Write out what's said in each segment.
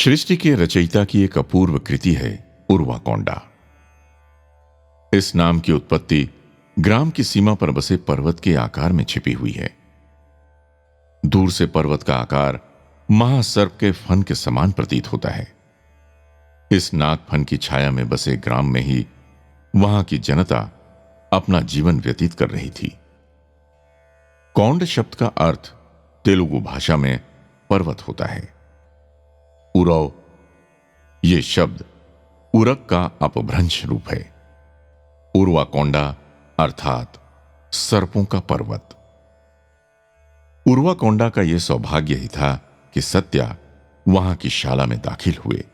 सृष्टि के रचयिता की एक अपूर्व कृति है उर्वाकोंडा। इस नाम की उत्पत्ति ग्राम की सीमा पर बसे पर्वत के आकार में छिपी हुई है। दूर से पर्वत का आकार महासर्प के फन के समान प्रतीत होता है। इस नागफन की छाया में बसे ग्राम में ही वहां की जनता अपना जीवन व्यतीत कर रही थी। कौंड शब्द का अर्थ तेलुगु भाषा में पर्वत होता है। उरव ये शब्द उरक का अपभ्रंश रूप है। उर्वाकोंडा अर्थात सर्पों का पर्वत। उर्वाकोंडा का यह सौभाग्य ही था कि सत्या वहां की शाला में दाखिल हुए,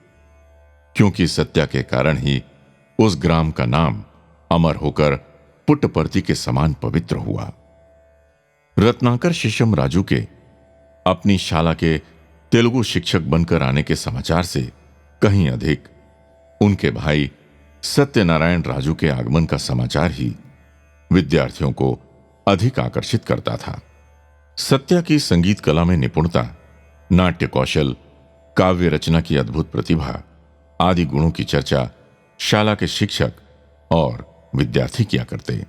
क्योंकि सत्या के कारण ही उस ग्राम का नाम अमर होकर पुट्टपर्ती के समान पवित्र हुआ। रत्नाकर शेषम राजू के अपनी शाला के तेलुगु शिक्षक बनकर आने के समाचार से कहीं अधिक उनके भाई सत्यनारायण राजू के आगमन का समाचार ही विद्यार्थियों को अधिक आकर्षित करता था। सत्या की संगीत कला में निपुणता, नाट्य कौशल, काव्य रचना की अद्भुत प्रतिभा आदि गुणों की चर्चा शाला के शिक्षक और विद्यार्थी किया करते।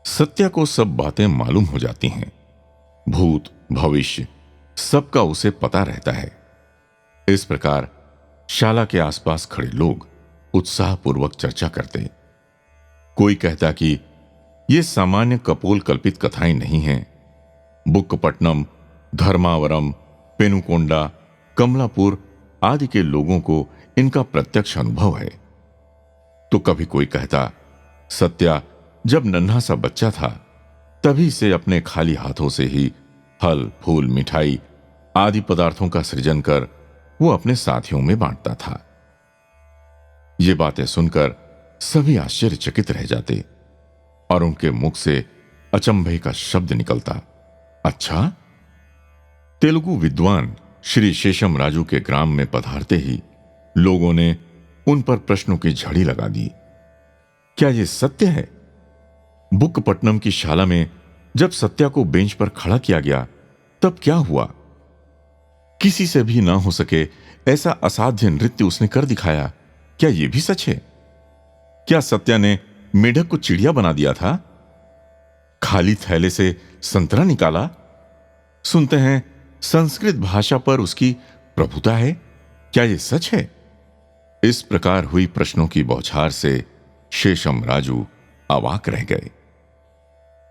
सत्या को सब बातें मालूम हो जाती हैं। भूत भविष्य सबका उसे पता रहता है। इस प्रकार शाला के आसपास खड़े लोग उत्साहपूर्वक चर्चा करते। कोई कहता कि ये सामान्य कपोल कल्पित कथाएं नहीं हैं। बुक्कपट्टनम, धर्मावरम, पेनुकोंडा, कमलापुर आदि के लोगों को इनका प्रत्यक्ष अनुभव है। तो कभी कोई कहता, सत्या जब नन्हा सा बच्चा था तभी से अपने खाली हाथों से ही फल फूल मिठाई आदि पदार्थों का सृजन कर वो अपने साथियों में बांटता था। ये बातें सुनकर सभी आश्चर्यचकित रह जाते और उनके मुख से अचंभे का शब्द निकलता, अच्छा। तेलुगु विद्वान श्री शेषम राजू के ग्राम में पधारते ही लोगों ने उन पर प्रश्नों की झड़ी लगा दी। क्या यह सत्य है? बुक्कपट्टनम की शाला में जब सत्या को बेंच पर खड़ा किया गया तब क्या हुआ? किसी से भी ना हो सके ऐसा असाध्य नृत्य उसने कर दिखाया। क्या यह भी सच है? क्या सत्या ने मेढक को चिड़िया बना दिया था? खाली थैले से संतरा निकाला? सुनते हैं संस्कृत भाषा पर उसकी प्रभुता है। क्या यह सच है? इस प्रकार हुई प्रश्नों की बौछार से शेषम राजू अवाक रह गए।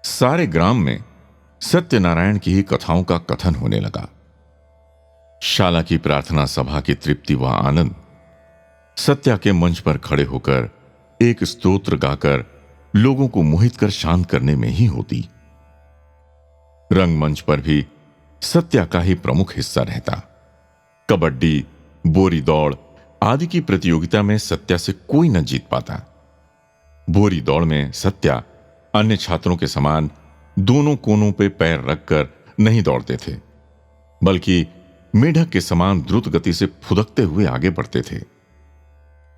सारे ग्राम में सत्यनारायण की ही कथाओं का कथन होने लगा। शाला की प्रार्थना सभा की तृप्ति व आनंद सत्या के मंच पर खड़े होकर एक स्तोत्र गाकर लोगों को मोहित कर शांत करने में ही होती। रंगमंच पर भी सत्या का ही प्रमुख हिस्सा रहता। कबड्डी, बोरी दौड़ आदि की प्रतियोगिता में सत्या से कोई न जीत पाता। बोरी दौड़ में सत्या अन्य छात्रों के समान दोनों कोनों पे पैर रखकर नहीं दौड़ते थे, बल्कि मेढक के समान द्रुत गति से फुदकते हुए आगे बढ़ते थे।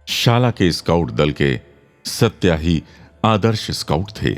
शाला के स्काउट दल के सत्या ही आदर्श स्काउट थे।